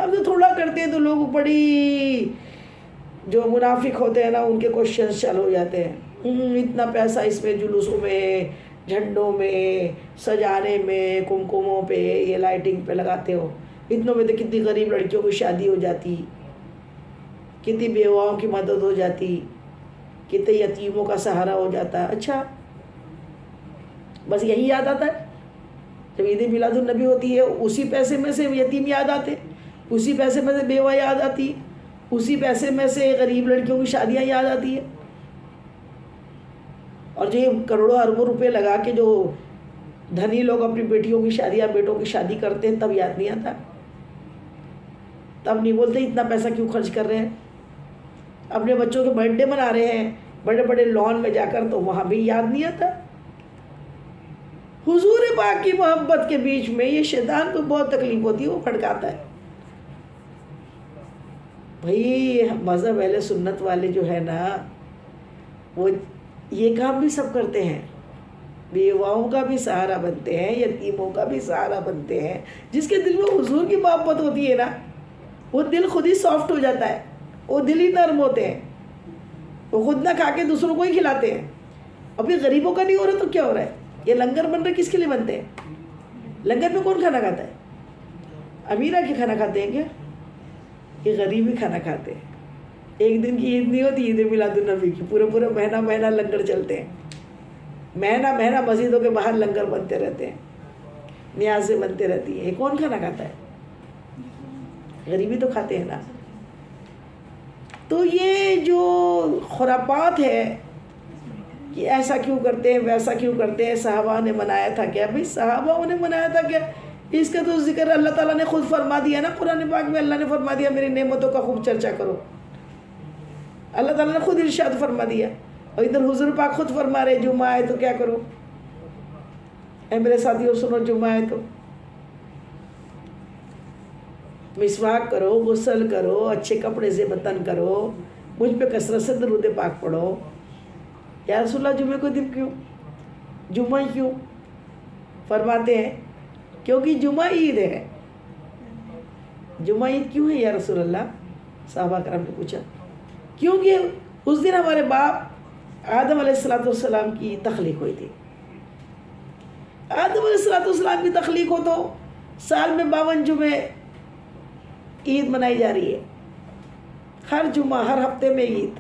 اب تو تھوڑا کرتے ہیں تو لوگ بڑی جو منافق ہوتے ہیں نا ان کے کوشچنس چالو ہو جاتے ہیں، اتنا پیسہ اس میں جلوسوں میں، جھنڈوں میں، سجانے میں، کمکموں پہ، یہ لائٹنگ پہ لگاتے ہو، اتنوں میں تو کتنی غریب لڑکیوں کی شادی ہو جاتی، کتنی بیواؤں کی مدد ہو جاتی، کتنے یتیموں کا سہارا ہو جاتا ہے۔ اچھا بس یہی یاد آتا ہے جب عید میلاد النبی ہوتی ہے؟ اسی پیسے میں سے یتیم یاد آتے، اسی پیسے میں سے بیوہ یاد آتی، اسی پیسے میں سے غریب لڑکیوں کی شادیاں یاد آتی ہے، اور جو یہ کروڑوں اربوں روپے لگا کے جو دھنی لوگ اپنی بیٹیوں کی شادیاں بیٹوں کی شادی کرتے ہیں تب یاد نہیں آتا، تب نہیں بولتے اتنا پیسہ کیوں خرچ کر رہے ہیں۔ اپنے بچوں کے برتھ ڈے منا رہے ہیں بڑے بڑے لان میں جا کر تو وہاں بھی یاد نہیں آتا۔ حضور پاک کی محبت کے بیچ میں یہ شیطان کو بہت تکلیف ہوتی ہے، وہ بھڑکاتا ہے۔ بھئی مذہب اہل سنت والے جو ہے نا وہ یہ کام بھی سب کرتے ہیں، بیواؤں کا بھی سہارا بنتے ہیں، یتیموں کا بھی سہارا بنتے ہیں۔ جس کے دل میں حضور کی محبت ہوتی ہے نا وہ دل خود ہی سافٹ ہو جاتا ہے، وہ دل ہی نرم ہوتے ہیں، وہ خود نہ کھا کے دوسروں کو ہی کھلاتے ہیں۔ ابھی غریبوں کا نہیں ہو رہا تو کیا ہو رہا ہے؟ یہ لنگر بن رہے کس کے لیے بنتے ہیں؟ لنگر میں کون کھانا کھاتا ہے؟ امیر آ کے کھانا کھاتے ہیں کیا؟ یہ غریب ہی کھانا کھاتے ہیں۔ ایک دن کی عید نہیں ہوتی عید میلاد النبی کی، پورے مہینہ مہینہ لنگر چلتے ہیں، مہینہ مسجدوں کے باہر لنگر بنتے رہتے ہیں، نیازیں بنتے رہتی ہیں۔ یہ کون کھانا کھاتا ہے؟ غریبی تو کھاتے ہیں نا۔ تو یہ جو خرافات ہے کہ ایسا کیوں کرتے ہیں ویسا کیوں کرتے ہیں، صحابہ نے منایا تھا کیا؟ بھئی صحابہ نے منایا تھا کیا؟ اس کا تو ذکر اللہ تعالیٰ نے خود فرما دیا نا قرآن پاک میں۔ اللہ نے فرما دیا میری نعمتوں کا خوب چرچا کرو، اللہ تعالیٰ نے خود ارشاد فرما دیا۔ اور ادھر حضور پاک خود فرما رہے جمعہ آئے تو کیا کرو؟ اے میرے ساتھیوں سنو، جمعہ آئے تو مسواک کرو، غسل کرو، اچھے کپڑے سے بطن کرو، مجھ پہ کثرت سے درود پاک پڑھو۔ یا رسول اللہ جمعے کو دن کیوں؟ جمعہ کیوں؟ فرماتے ہیں کیونکہ جمعہ عید ہے۔ جمعہ عید کیوں ہے یا رسول اللہ؟ صحابہ کرام نے پوچھا کیونکہ اس دن ہمارے باپ آدم علیہ السلام کی تخلیق ہوئی تھی۔ آدم علیہ السلام کی تخلیق ہو تو سال میں 52 جمعے عید منائی جا رہی ہے، ہر جمعہ ہر ہفتے میں عید۔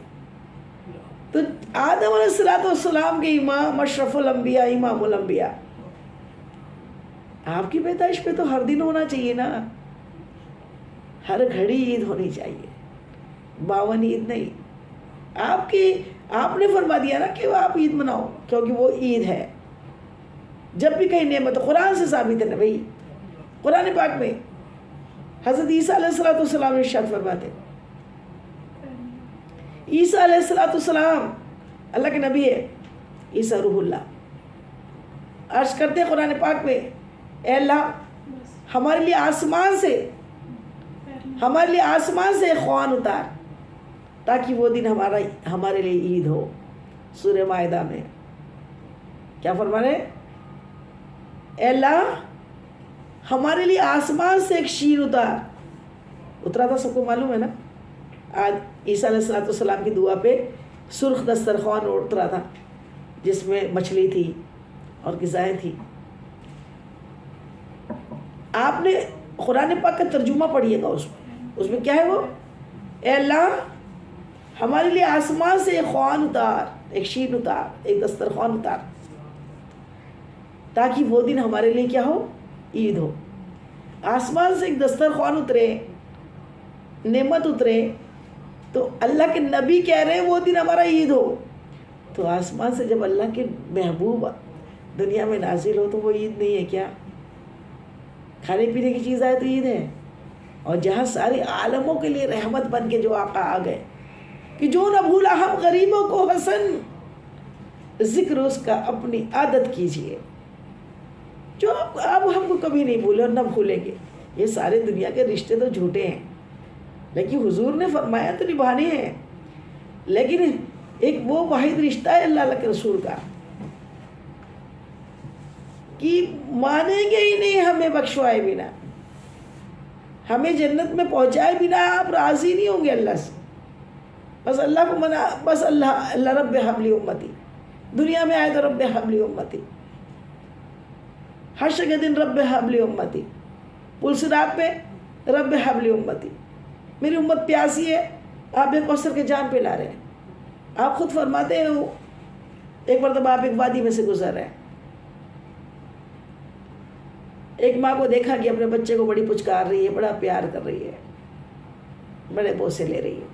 تو آدم علیہ السلام کے امام اشرف الانبیاء امام الانبیاء، آپ کی پیدائش پہ تو ہر دن ہونا چاہیے نا، ہر گھڑی عید ہونی چاہیے، 52 عید نہیں۔ آپ نے فرما دیا نا کہ آپ عید مناؤ کیونکہ وہ عید ہے۔ جب بھی کہیں نعمت قرآن سے ثابت ہے نا بھائی، قرآن پاک میں حضرت عیسیٰ علیہ السلام ارشاد فرماتے، عیسیٰ علیہ السلام اللہ کے نبی ہے، عیسیٰ روح اللہ، عرض کرتے ہیں قرآن پاک میں اے اللہ ہمارے لیے آسمان سے ایک خوان اتار تاکہ وہ دن ہمارے لیے عید ہو۔ سورہ مائدہ میں کیا فرما رہے؟ اے اللہ ہمارے لیے آسمان سے ایک شیر اترا تھا، سب کو معلوم ہے نا۔ آج عیسیٰ علیہ السلام کی دعا پہ سرخ دسترخوان اترا تھا جس میں مچھلی تھی اور غذائیں تھی۔ آپ نے قرآن پاک کا ترجمہ پڑھیے گا، اس میں کیا ہے وہ؟ اے اللہ ہمارے لیے آسمان سے ایک خوان اتار، ایک شیر اتار، ایک دسترخوان اتار تاکہ وہ دن ہمارے لیے کیا ہو؟ عید ہو۔ آسمان سے ایک دسترخوان اترے، نعمت اترے تو اللہ کے نبی کہہ رہے ہیں وہ دن ہمارا عید ہو۔ تو آسمان سے جب اللہ کے محبوب دنیا میں نازل ہو تو وہ عید نہیں ہے کیا؟ کھانے پینے کی چیز آئے تو عید ہے، اور جہاں سارے عالموں کے لیے رحمت بن کے جو آقا آ گئے کہ جو نہ بھولا ہم غریبوں کو حسن، ذکر اس کا اپنی عادت کیجئے، جو اب ہم کو کبھی نہیں بھولے اور نہ بھولیں گے۔ یہ سارے دنیا کے رشتے تو جھوٹے ہیں، لیکن حضور نے فرمایا تو نبھانے ہیں۔ لیکن ایک وہ واحد رشتہ ہے اللہ کے رسول کا کہ مانیں گے ہی نہیں ہمیں بخشوائے بنا، ہمیں جنت میں پہنچائے بنا آپ راضی نہیں ہوں گے اللہ سے. بس اللہ کو منا، بس اللہ رب حبلی امتی. دنیا میں آئے تو رب حبلی امتی، حشر کے دن رب حبلی امتی، پل صراط پہ رب حبلی امتی. میری امت پیاسی ہے، آپ ایک کوثر کے جام پلا رہے ہیں. آپ خود فرماتے ہیں ایک مرتبہ آپ ایک وادی میں سے گزر رہے ہیں، ایک ماں کو دیکھا کہ اپنے بچے کو بڑی پچکار رہی ہے، بڑا پیار کر رہی ہے، بڑے بوسے لے رہی ہے.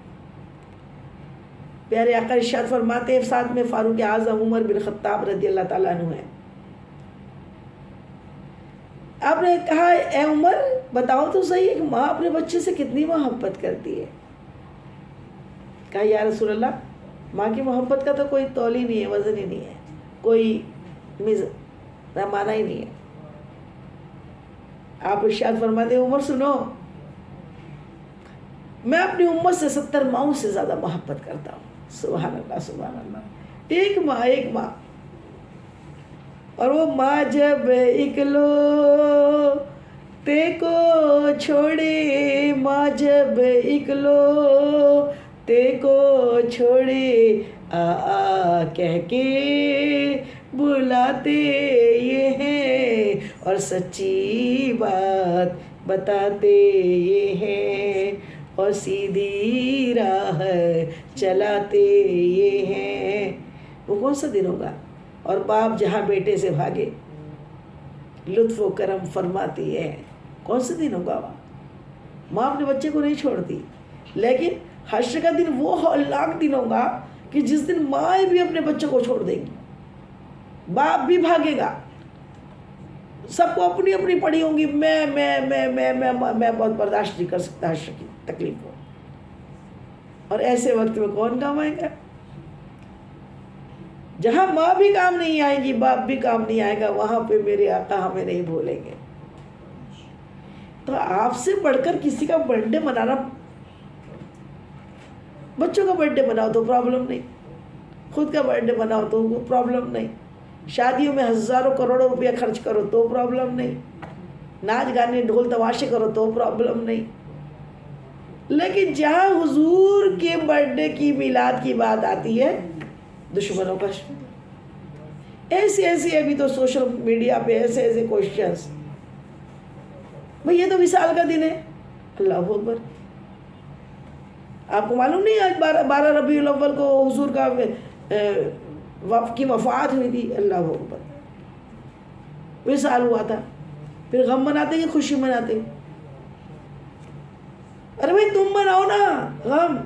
پیارے آقا ارشاد فرماتے ہیں ساتھ میں فاروق اعظم عمر بن خطاب رضی اللہ تعالیٰ عنہ ہیں. آپ نے کہا اے عمر بتاؤ تو صحیح ایک ماں اپنے بچے سے کتنی محبت کرتی ہے. کہا یا رسول اللہ ماں کی محبت کا تو کوئی تول ہی نہیں ہے، وزن ہی نہیں ہے، کوئی پیمانہ ہی نہیں ہے. آپ ارشاد فرماتے ہیں عمر سنو، میں اپنی امت سے 70 ماؤں سے زیادہ محبت کرتا ہوں. سبحان اللہ سبحان اللہ. ایک ماں اور وہ ماں جب اکلو تے کو چھوڑے، ماں جب اکلو تے کو چھوڑے، آ کہہ کے بلاتے یہ ہیں اور سچی بات بتاتے یہ ہیں اور سیدھی راہ چلاتے یہ ہیں. وہ کون سا دن ہوگا؟ اور باپ جہاں بیٹے سے بھاگے لطف و کرم فرماتی ہے. کون سا دن ہوگا وہاں؟ ماں اپنے بچے کو نہیں چھوڑتی. لیکن حشر کا دن وہ ہولناک دن ہوگا کہ جس دن مائیں بھی اپنے بچوں کو چھوڑ دیں گی، باپ بھی بھاگے گا، سب کو اپنی اپنی پڑی ہوں گی. میں بہت برداشت نہیں کر سکتا حشر کی تکلیف کو. اور ایسے وقت میں کون کام آئے گا؟ جہاں ماں بھی کام نہیں آئے گی، باپ بھی کام نہیں آئے گا، وہاں پہ میرے آقا ہمیں نہیں بھولیں گے. تو آپ سے بڑھ کر کسی کا برتھ ڈے منانا، بچوں کا برتھ ڈے مناؤ تو پرابلم نہیں، خود کا برتھ ڈے مناؤ تو پرابلم نہیں، شادیوں میں ہزاروں کروڑوں روپیہ خرچ کرو تو پرابلم نہیں، ناچ گانے ڈھول تماشے کرو تو پرابلم نہیں. لیکن جہاں حضور کے برتھ ڈے کی میلاد کی بات آتی ہے، دشمنوں کا ایسے ابھی تو سوشل میڈیا پہ ایسے کوشچنس، بھئی یہ تو وصال کا دن ہے. اللہ اکبر. آپ کو معلوم نہیں آج 12 ربیع الاول کو حضور کا کی وفات ہوئی تھی. اللہ اکبر. وصال ہوا تھا. پھر غم مناتے کہ خوشی مناتے؟ ارے بھائی تم مناؤ نا غم.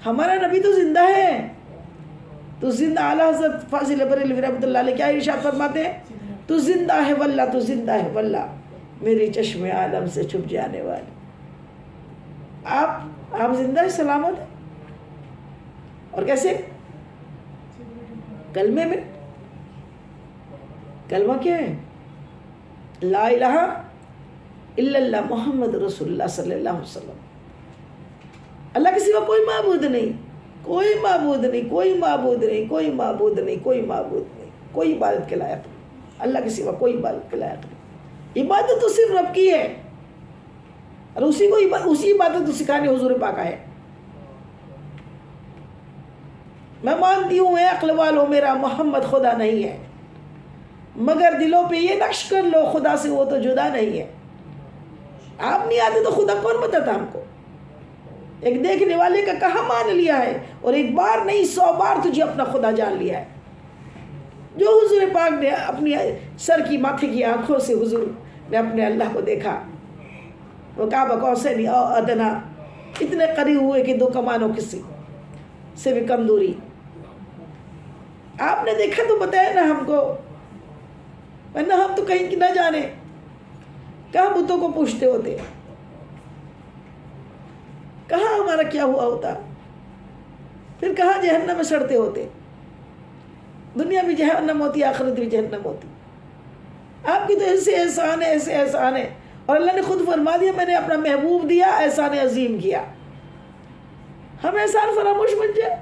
ہمارا نبی تو زندہ ہے. تو زندہ اعلیٰ حضرت فاضل بریلوی رحمۃ اللہ علیہ کیا ارشاد فرماتے ہیں؟ تو زندہ ہے واللہ، تو زندہ ہے واللہ، میری چشم عالم سے چھپ جانے والے. آپ زندہ ہے، سلامت ہے. اور کیسے؟ کلمے میں. کلمہ کیا ہے؟ لا الہ الا اللہ محمد رسول اللہ صلی اللہ علیہ وسلم. اللہ کے سوا کوئی معبود نہیں، کوئی معبود نہیں، کوئی معبود نہیں، کوئی معبود نہیں، کوئی معبود نہیں، کوئی عبادت کے لائق نہیں. اللہ کے سوا کوئی عبادت کے لائق نہیں. عبادت تو صرف رب کی ہے، اور اسی عبادت کو سکھانے حضور پاک آئے. میں مانتی ہوں اے عقل والو میرا محمد خدا نہیں ہے، مگر دلوں پہ یہ نقش کر لو خدا سے وہ تو جدا نہیں ہے. آپ نہیں آتے تو خدا کون بتاتا ہم کو؟ ایک دیکھنے والے کا کہاں مان لیا ہے، اور ایک بار نہیں 100 بار تجھے اپنا خدا جان لیا ہے. جو حضور پاک نے اپنی سر کی ماتھے کی آنکھوں سے حضور نے اپنے اللہ کو دیکھا، وہ کعبہ قوسین او ادنا، اتنے قریب ہوئے کہ 2 کمانوں کسی سے بھی کم دوری. آپ نے دیکھا تو بتایا نا ہم کو، ورنہ ہم تو کہیں نہ جانے کہاں بتوں کو پوچھتے ہوتے، کہاں ہمارا کیا ہوا ہوتا، پھر کہاں جہنم میں سڑتے ہوتے. دنیا بھی جہنم ہوتی، آخرت بھی جہنم ہوتی. آپ کی تو ایسے احسان ہے، ایسے احسان ہے. اور اللہ نے خود فرما دیا میں نے اپنا محبوب دیا، احسان عظیم کیا. ہم احسان فراموش بن جائے.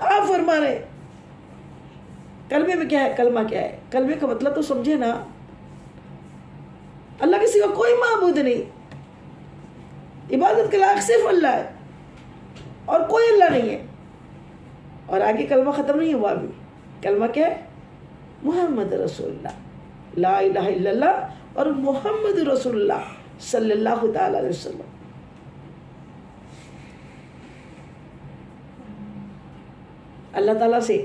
آپ فرما رہے کلمے میں کیا ہے؟ کلمہ کیا ہے؟ کلمے کا مطلب تو سمجھے نا. اللہ کے سوا کوئی معبود نہیں، عبادت کے لائق صرف اللہ ہے اور کوئی اللہ نہیں ہے. اور آگے کلمہ ختم نہیں ہوا ابھی. کلمہ کیا ہے؟ محمد رسول اللہ، لا الہ الا اللہ اور محمد رسول اللہ صلی اللہ تعالی علیہ وسلم. اللہ تعالیٰ سے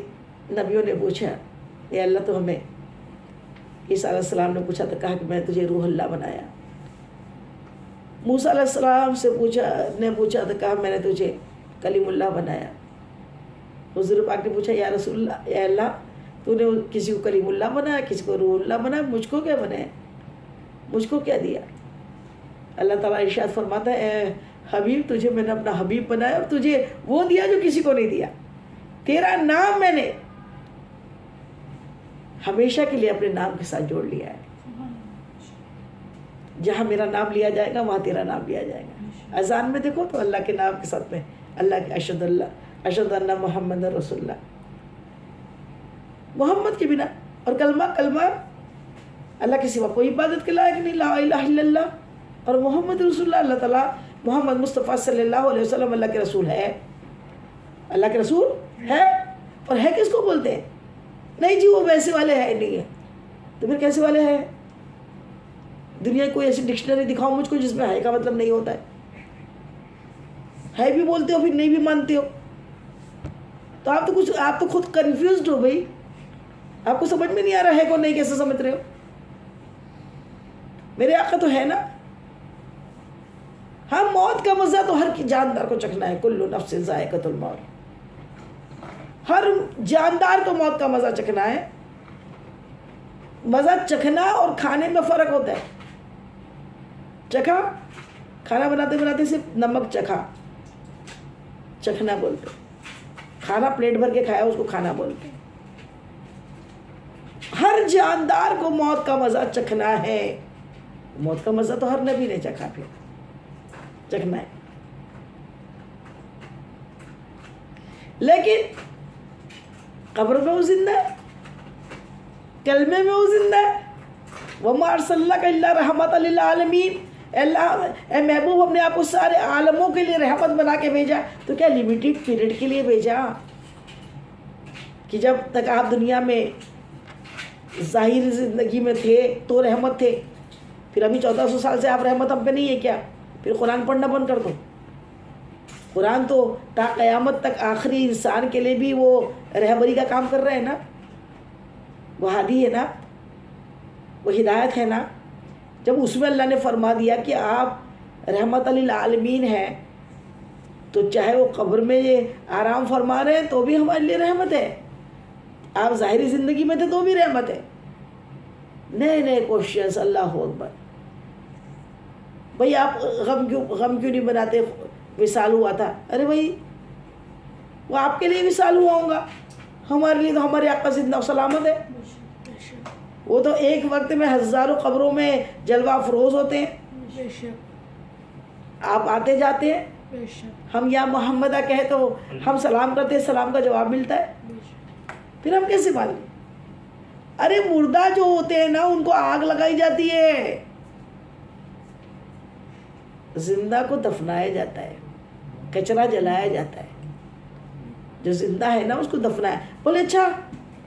نبیوں نے پوچھا، اے اللہ تو ہمیں، عیسیٰ علیہ السلام نے پوچھا تو کہا کہ میں تجھے روح اللہ بنایا. موسیٰ علیہ السلام سے پوچھا تو کہا میں نے تجھے کلیم اللہ بنایا. حضور پاک نے پوچھا یا رسول اللہ، اے اللہ تو نے کسی کو کلیم اللہ بنایا، کسی کو روح اللہ بنایا، مجھ کو کیا بنایا، مجھ کو کیا دیا؟ اللہ تعالیٰ ارشاد فرماتا ہے اے حبیب تجھے میں نے اپنا حبیب بنایا اور تجھے وہ دیا جو کسی کو نہیں دیا. تیرا نام میں نے ہمیشہ کے لیے اپنے نام کے ساتھ جوڑ لیا ہے. جہاں میرا نام لیا جائے گا وہاں تیرا نام لیا جائے گا. اذان میں دیکھو تو اللہ کے نام کے ساتھ میں اللہ کے اشہد ان محمد رسول اللہ، محمد کے بنا. اور کلمہ اللہ کے سوا کوئی عبادت کے لائق نہیں، لا الہ الا اللہ اور محمد رسول اللہ. اللہ تعالیٰ محمد مصطفیٰ صلی اللہ علیہ وسلم اللہ کے رسول ہے، اللہ کے رسول ہے. اور ہے کس کو بولتے ہیں؟ نہیں جی وہ ویسے والے ہے نہیں ہے. تو پھر کیسے والے ہیں؟ دنیا کی کوئی ایسی ڈکشنری دکھاؤ مجھ کو جس میں ہے کا مطلب نہیں ہوتا ہے. ہے بھی بولتے ہو پھر نہیں بھی مانتے ہو. تو آپ تو خود کنفیوزڈ ہو بھائی. آپ کو سمجھ میں نہیں آ رہا ہے کو نہیں کیسے سمجھ رہے ہو. میرے آقا تو ہے نا. ہاں موت کا مزہ تو ہر جاندار کو چکھنا ہے، کل نفس ذائقۃ الموت. ہر جاندار کو موت کا مزہ چکھنا ہے. مزہ چکھنا اور کھانے میں فرق ہوتا ہے. چکھا کھانا بناتے بناتے صرف نمک چکھنا بولتے. کھانا پلیٹ بھر کے کھایا اس کو کھانا بولتے. ہر جاندار کو موت کا مزہ چکھنا ہے. موت کا مزہ تو ہر نبی نے چکھا، پھر چکھنا ہے. لیکن قبر میں وہ زندہ ہے، کلمے میں وہ زندہ ہے. وَمَا أَرْسَلْنَاكَ إِلَّا رَحْمَةً لِلْعَالَمِينَ. اے محبوب ہم نے آپ کو سارے عالموں کے لیے رحمت بنا کے بھیجا. تو کیا لیمیٹڈ پیریڈ کے لیے بھیجا کہ جب تک آپ دنیا میں ظاہری زندگی میں تھے تو رحمت تھے، پھر ابھی 1400 سال سے آپ رحمت ہم پہ نہیں ہے کیا؟ پھر قرآن پڑھنا بند کر دو. قرآن تو تا قیامت تک آخری انسان کے لیے بھی وہ رہبری کا کام کر رہے ہیں نا. وہ ہادی ہے نا، وہ ہدایت ہے نا. جب اس میں اللہ نے فرما دیا کہ آپ رحمت للعالمین ہیں تو چاہے وہ قبر میں یہ آرام فرما رہے ہیں تو بھی ہمارے لیے رحمت ہے، آپ ظاہری زندگی میں تھے تو بھی رحمت ہے. نئے کوشچنس. اللہ اکبر. بھائی آپ غم کیوں نہیں بناتے؟ وصال ہوا تھا. ارے بھائی وہ آپ کے لیے وصال ہوا ہوگا، ہمارے لیے تو ہمارے آقا زندہ و سلامت ہے. وہ تو ایک وقت میں ہزاروں قبروں میں جلوہ افروز ہوتے ہیں. آپ آتے جاتے ہیں، ہم یا محمدہ کہے تو ہم سلام کرتے ہیں، سلام کا جواب ملتا ہے. پھر ہم کیسے مان لیں؟ ارے مردہ جو ہوتے ہیں نا ان کو آگ لگائی جاتی ہے، زندہ کو دفنایا جاتا ہے، کچرا جلایا جاتا ہے. جو زندہ ہے نا اس کو دفنایا. بولے اچھا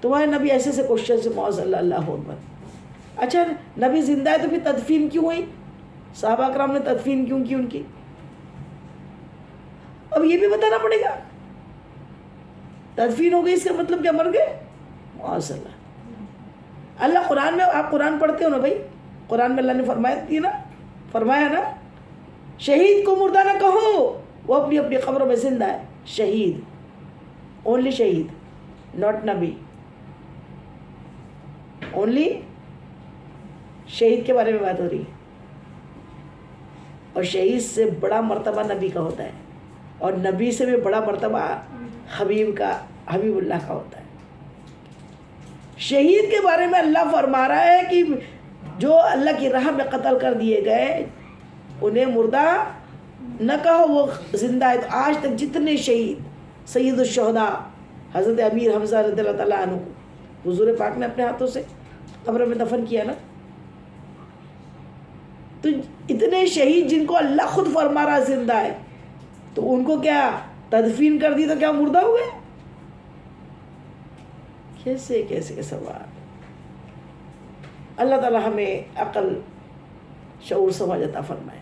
تمہارے نبی ایسے سے کوشچن سے معاذ اللہ اکبر. اچھا نبی زندہ ہے تو پھر تدفین کیوں ہوئی؟ صحابہ کرام نے تدفین کیوں کی ان کی؟ اب یہ بھی بتانا پڑے گا. تدفین ہو گئی اس کا مطلب کیا مر گئے؟ معاذ اللہ. اللہ قرآن میں، آپ قرآن پڑھتے ہو نا بھائی، قرآن میں اللہ نے فرمایا نا شہید کو مردہ نہ کہو، وہ اپنی اپنی قبروں میں زندہ ہے. شہید، اونلی شہید، ناٹ نبی. اونلی شہید کے بارے میں بات ہو رہی ہے. اور شہید سے بڑا مرتبہ نبی کا ہوتا ہے، اور نبی سے بھی بڑا مرتبہ حبیب اللہ کا ہوتا ہے. شہید کے بارے میں اللہ فرما رہا ہے کہ جو اللہ کی راہ میں قتل کر دیے گئے انہیں مردہ نہ کہو، وہ زندہ ہے. تو آج تک جتنے شہید، سید الشہداء حضرت امیر حمزہ رضی اللہ تعالیٰ عنہ کو حضور پاک نے اپنے ہاتھوں سے قبر میں دفن کیا نا. تو اتنے شہید جن کو اللہ خود فرما رہا زندہ ہے، تو ان کو کیا تدفین کر دی تو کیا مردہ ہوئے؟ کیسے کیسے کے سوال۔ اللہ تعالیٰ ہمیں عقل، شعور، سمجھ عطا فرمائے۔